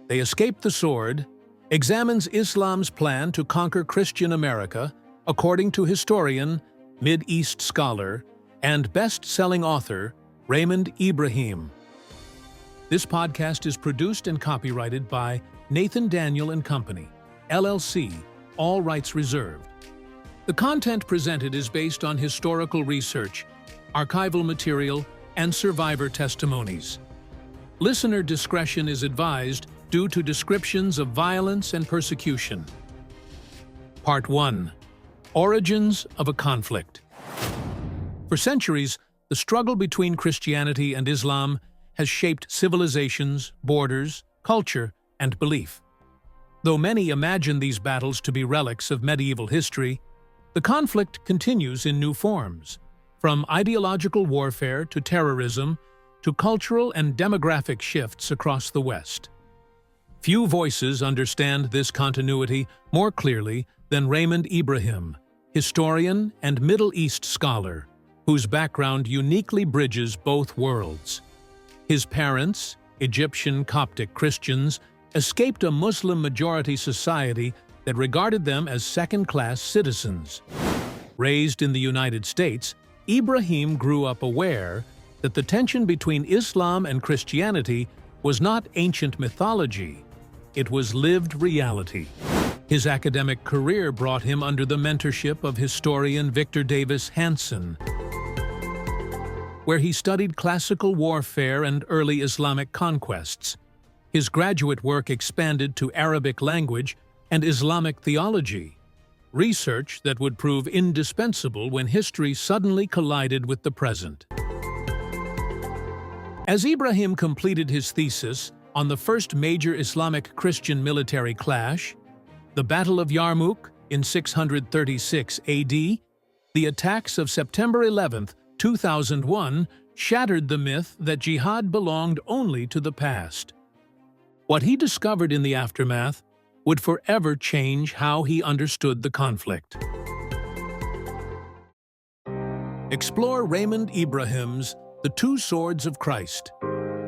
They Escaped the Sword examines Islam's plan to conquer Christian America, according to historian, Mid-East scholar, and best-selling author Raymond Ibrahim. This podcast is produced and copyrighted by Nathan Daniel & Company, LLC, all rights reserved. The content presented is based on historical research, archival material, and survivor testimonies. Listener discretion is advised due to descriptions of violence and persecution. Part 1. Origins of a Conflict. For centuries, the struggle between Christianity and Islam has shaped civilizations, borders, culture, and belief. Though many imagine these battles to be relics of medieval history, the conflict continues in new forms, from ideological warfare to terrorism to cultural and demographic shifts across the West. Few voices understand this continuity more clearly than Raymond Ibrahim, historian and Middle East scholar, whose background uniquely bridges both worlds. His parents, Egyptian Coptic Christians, escaped a Muslim-majority society that regarded them as second-class citizens. Raised in the United States, Ibrahim grew up aware that the tension between Islam and Christianity was not ancient mythology, it was lived reality. His academic career brought him under the mentorship of historian Victor Davis Hanson, where he studied classical warfare and early Islamic conquests. His graduate work expanded to Arabic language and Islamic theology, research that would prove indispensable when history suddenly collided with the present. As Ibrahim completed his thesis on the first major Islamic-Christian military clash, the Battle of Yarmouk in 636 AD, the attacks of September 11, 2001 shattered the myth that jihad belonged only to the past. What he discovered in the aftermath would forever change how he understood the conflict. Explore Raymond Ibrahim's The Two Swords of Christ,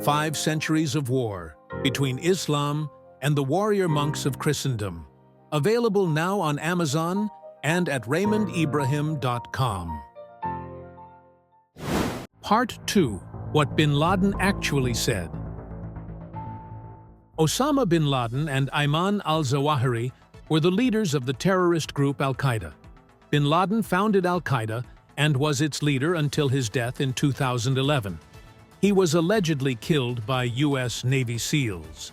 5 Centuries of War Between Islam and the Warrior Monks of Christendom, available now on Amazon and at RaymondIbrahim.com. Part 2. What bin Laden Actually Said. Osama bin Laden and Ayman al-Zawahiri were the leaders of the terrorist group Al-Qaeda. Bin Laden founded Al-Qaeda and was its leader until his death in 2011. He was allegedly killed by U.S. Navy SEALs.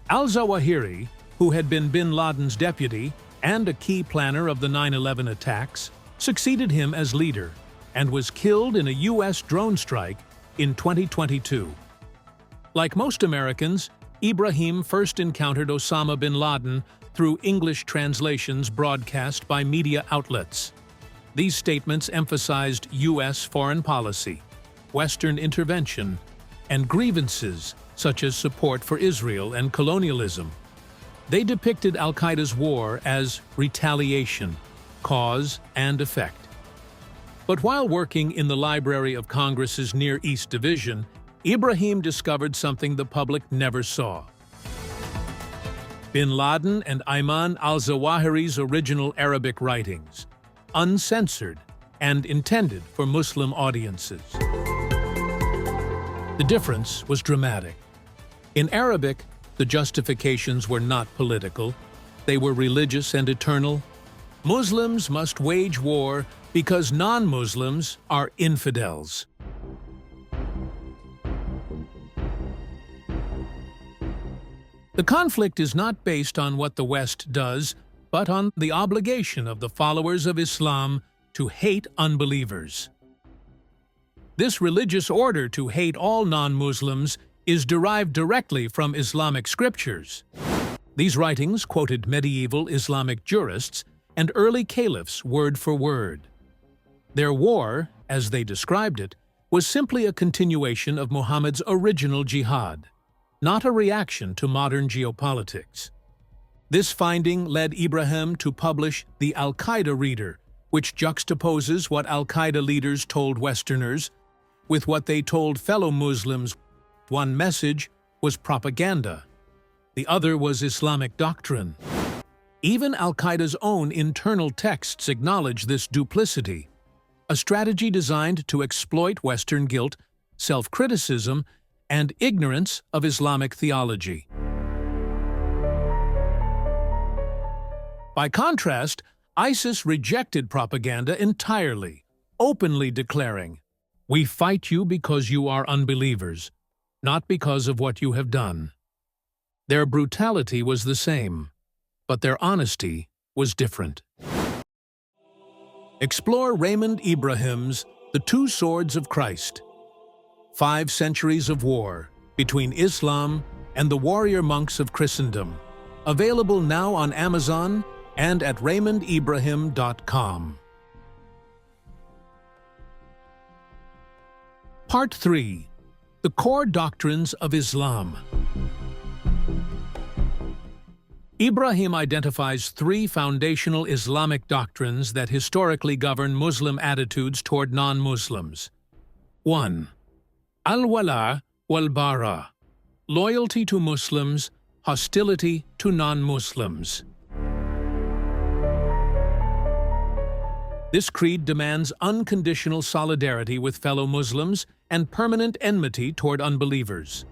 Al-Zawahiri, who had been bin Laden's deputy and a key planner of the 9/11 attacks, succeeded him as leader and was killed in a U.S. drone strike in 2022. Like most Americans, Ibrahim first encountered Osama bin Laden through English translations broadcast by media outlets. These statements emphasized U.S. foreign policy, Western intervention, and grievances such as support for Israel and colonialism. They depicted Al-Qaeda's war as retaliation, cause and effect. But while working in the Library of Congress's Near East Division, Ibrahim discovered something the public never saw. Bin Laden and Ayman al-Zawahiri's original Arabic writings, uncensored and intended for Muslim audiences. The difference was dramatic. In Arabic, the justifications were not political, they were religious and eternal. Muslims must wage war because non-Muslims are infidels. The conflict is not based on what the West does, but on the obligation of the followers of Islam to hate unbelievers. This religious order to hate all non-Muslims is derived directly from Islamic scriptures. These writings quoted medieval Islamic jurists and early caliphs word for word. Their war, as they described it, was simply a continuation of Muhammad's original jihad, not a reaction to modern geopolitics. This finding led Ibrahim to publish the Al-Qaeda Reader, which juxtaposes what Al-Qaeda leaders told Westerners with what they told fellow Muslims. One message was propaganda. The other was Islamic doctrine. Even Al-Qaeda's own internal texts acknowledge this duplicity, a strategy designed to exploit Western guilt, self-criticism, and ignorance of Islamic theology. By contrast, ISIS rejected propaganda entirely, openly declaring, "We fight you because you are unbelievers, not because of what you have done." Their brutality was the same, but their honesty was different. Explore Raymond Ibrahim's The Two Swords of Christ. 5 Centuries of War Between Islam and the Warrior Monks of Christendom. Available now on Amazon and at RaymondIbrahim.com. Part 3. The Core Doctrines of Islam. Ibrahim identifies 3 foundational Islamic doctrines that historically govern Muslim attitudes toward non-Muslims. 1. Al-Wala wal-Bara, loyalty to Muslims, hostility to non-Muslims. This creed demands unconditional solidarity with fellow Muslims and permanent enmity toward unbelievers.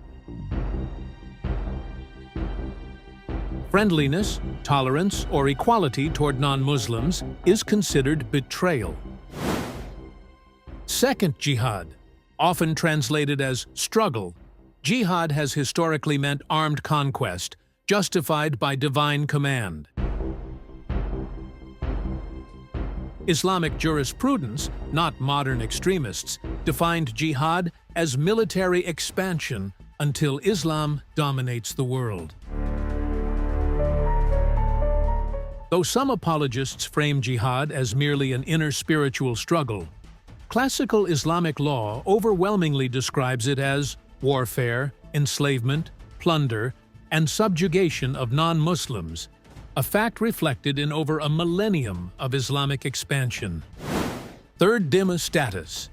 Friendliness, tolerance, or equality toward non-Muslims is considered betrayal. Second jihad, often translated as struggle, jihad has historically meant armed conquest, justified by divine command. Islamic jurisprudence, not modern extremists, defined jihad as military expansion until Islam dominates the world. Though some apologists frame jihad as merely an inner spiritual struggle, classical Islamic law overwhelmingly describes it as warfare, enslavement, plunder, and subjugation of non-Muslims, a fact reflected in over a millennium of Islamic expansion. Third dhimma status.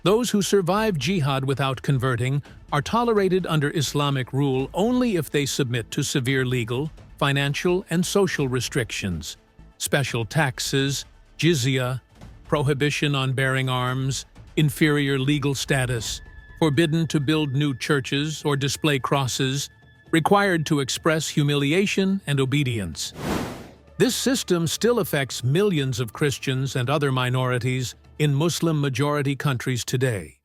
Those who survive jihad without converting are tolerated under Islamic rule only if they submit to severe legal, financial, and social restrictions, special taxes, jizya, prohibition on bearing arms, inferior legal status, forbidden to build new churches or display crosses, required to express humiliation and obedience. This system still affects millions of Christians and other minorities in Muslim-majority countries today.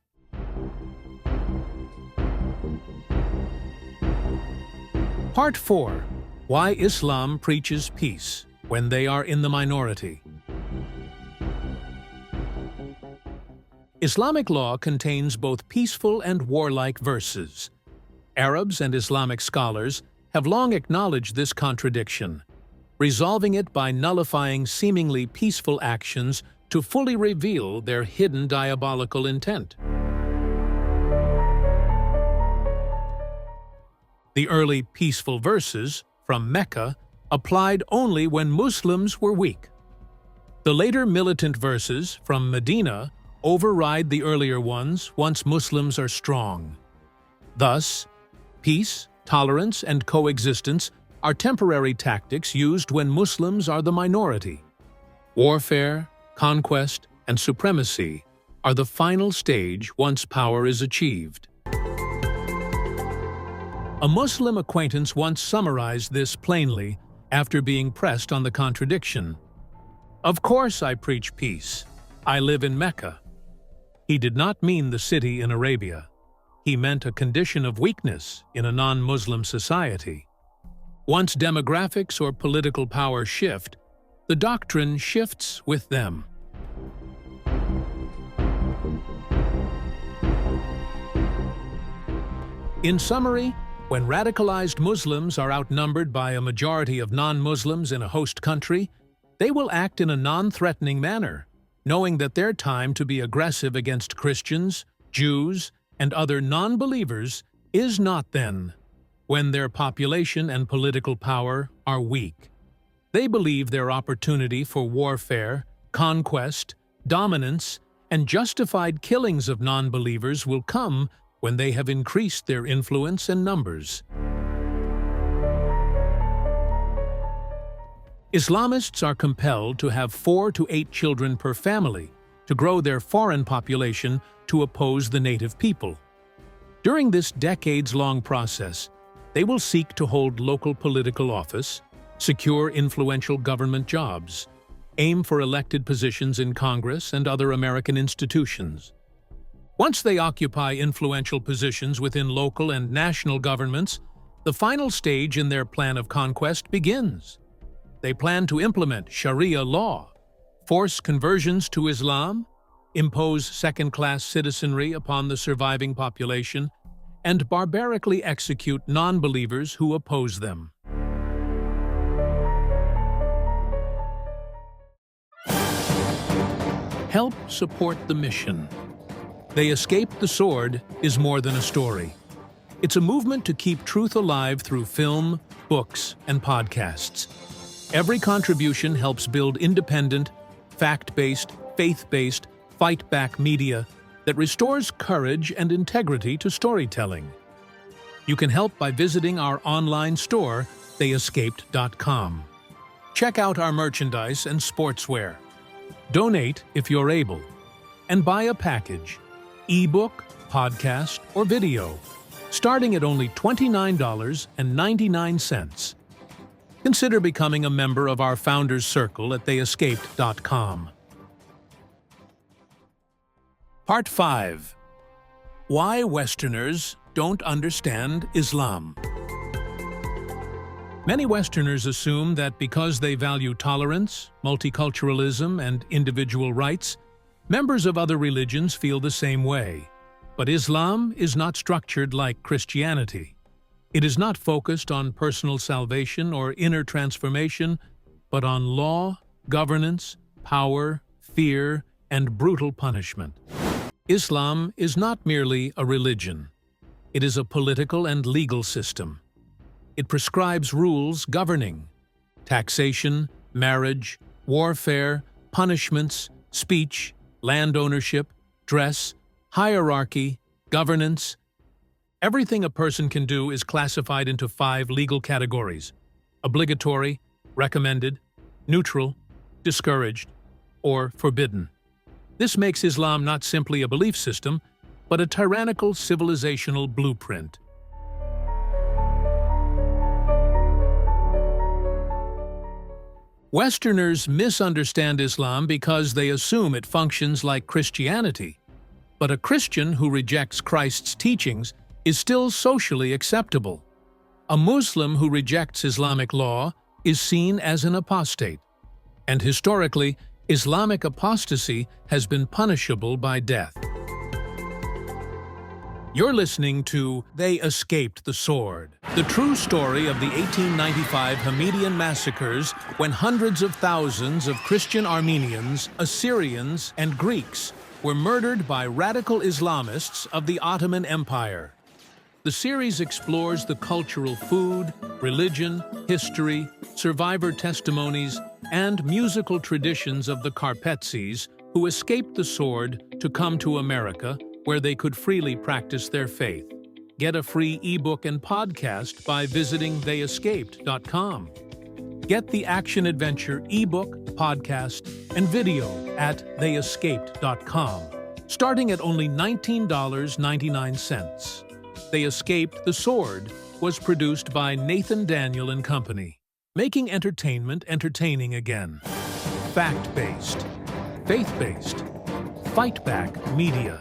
Part 4. Why Islam preaches peace when they are in the minority. Islamic law contains both peaceful and warlike verses. Arabs and Islamic scholars have long acknowledged this contradiction, resolving it by nullifying seemingly peaceful actions to fully reveal their hidden diabolical intent. The early peaceful verses from Mecca applied only when Muslims were weak. The later militant verses from Medina override the earlier ones once Muslims are strong. Thus, peace, tolerance, and coexistence are temporary tactics used when Muslims are the minority. Warfare, conquest, and supremacy are the final stage once power is achieved. A Muslim acquaintance once summarized this plainly after being pressed on the contradiction. "Of course I preach peace. I live in Mecca." He did not mean the city in Arabia. He meant a condition of weakness in a non-Muslim society. Once demographics or political power shift, the doctrine shifts with them. In summary, when radicalized Muslims are outnumbered by a majority of non-Muslims in a host country, they will act in a non-threatening manner, knowing that their time to be aggressive against Christians, Jews, and other non-believers is not then, when their population and political power are weak. They believe their opportunity for warfare, conquest, dominance, and justified killings of non-believers will come when they have increased their influence and numbers. Islamists are compelled to have 4 to 8 children per family to grow their foreign population to oppose the native people. During this decades-long process, they will seek to hold local political office, secure influential government jobs, aim for elected positions in Congress and other American institutions. Once they occupy influential positions within local and national governments, the final stage in their plan of conquest begins. They plan to implement Sharia law, force conversions to Islam, impose second-class citizenry upon the surviving population, and barbarically execute non-believers who oppose them. Help support the mission. They Escaped the Sword is more than a story. It's a movement to keep truth alive through film, books, and podcasts. Every contribution helps build independent, fact-based, faith-based, fight-back media that restores courage and integrity to storytelling. You can help by visiting our online store, theyescaped.com. Check out our merchandise and sportswear. Donate if you're able. And buy a package, ebook, podcast, or video, starting at only $29.99. Consider becoming a member of our Founders Circle at theyescaped.com. Part 5. Why Westerners Don't Understand Islam. Many Westerners assume that because they value tolerance, multiculturalism, and individual rights, members of other religions feel the same way. But Islam is not structured like Christianity. It is not focused on personal salvation or inner transformation, but on law, governance, power, fear, and brutal punishment. Islam is not merely a religion. It is a political and legal system. It prescribes rules governing taxation, marriage, warfare, punishments, speech, land ownership, dress, hierarchy, governance. Everything a person can do is classified into 5 legal categories: obligatory, recommended, neutral, discouraged, or forbidden. This makes Islam not simply a belief system, but a tyrannical civilizational blueprint. Westerners misunderstand Islam because they assume it functions like Christianity. But a Christian who rejects Christ's teachings is still socially acceptable. A Muslim who rejects Islamic law is seen as an apostate. And historically, Islamic apostasy has been punishable by death. You're listening to They Escaped the Sword, the true story of the 1895 Hamidian massacres, when hundreds of thousands of Christian Armenians, Assyrians, and Greeks were murdered by radical Islamists of the Ottoman Empire. The series explores the cultural food, religion, history, survivor testimonies, and musical traditions of the Carpetsis who escaped the sword to come to America, where they could freely practice their faith. Get a free ebook and podcast by visiting theyescaped.com. Get the action-adventure ebook, podcast, and video at theyescaped.com, starting at only $19.99. They Escaped the Sword was produced by Nathan Daniel and Company, making entertainment entertaining again. Fact-based, faith-based, fight-back media.